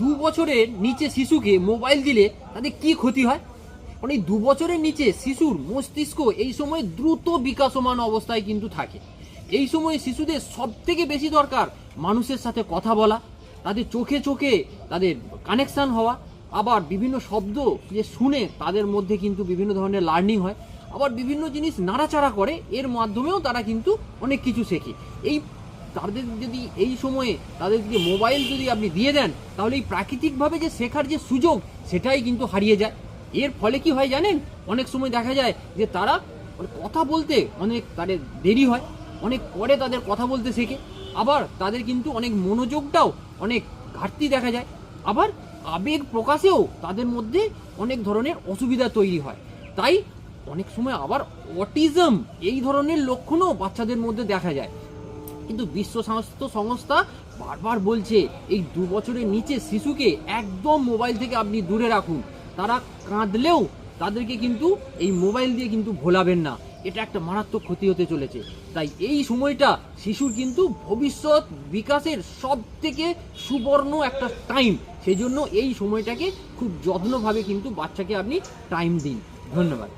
2 বছরের নিচে শিশুকে মোবাইল দিলে তাদের কি ক্ষতি হয়? কারণ এই 2 বছরের নিচে শিশুর মস্তিষ্ক এই সময় দ্রুত বিকাশমান অবস্থায় কিন্তু থাকে। এই সময় শিশুদের সব থেকে বেশি দরকার মানুষের সাথে কথা বলা, তাদের চোখে চোখে তাদের কানেকশান হওয়া, আবার বিভিন্ন শব্দ যে শুনে তাদের মধ্যে কিন্তু বিভিন্ন ধরনের লার্নিং হয়, আবার বিভিন্ন জিনিস নাড়াচাড়া করে, এর মাধ্যমেও তারা কিন্তু অনেক কিছু শেখে। এই তাদের যদি এই সময়ে তাদেরকে মোবাইল যদি আপনি দিয়ে দেন, তাহলে এই প্রাকৃতিকভাবে যে শেখার যে সুযোগ সেটাই কিন্তু হারিয়ে যায়। এর ফলে কি হয় জানেন, অনেক সময় দেখা যায় যে তারা কথা বলতে অনেক তাদের দেরি হয়, অনেক পরে তাদের কথা বলতে শেখে, আবার তাদের কিন্তু অনেক মনোযোগটাও অনেক ঘাটতি দেখা যায়, আবার আবেগ প্রকাশেও তাদের মধ্যে অনেক ধরনের অসুবিধা তৈরি হয়। তাই অনেক সময় আবার অটিজম এই ধরনের লক্ষণও বাচ্চাদের মধ্যে দেখা যায়। কিন্তু বিশ্ব স্বাস্থ্য সংস্থা বারবার বলছে এই 2 বছরের নিচে শিশুকে একদম মোবাইল থেকে আপনি দূরে রাখুন। তারা কাঁদলেও তাদেরকে কিন্তু এই মোবাইল দিয়ে কিন্তু ভোলাবেন না, এটা একটা মারাত্মক ক্ষতি হতে চলেছে। তাই এই সময়টা শিশুর কিন্তু ভবিষ্যৎ বিকাশের সব থেকে সুবর্ণ একটা টাইম, সেই জন্য এই সময়টাকে খুব যত্নভাবে কিন্তু বাচ্চাকে আপনি টাইম দিন। ধন্যবাদ।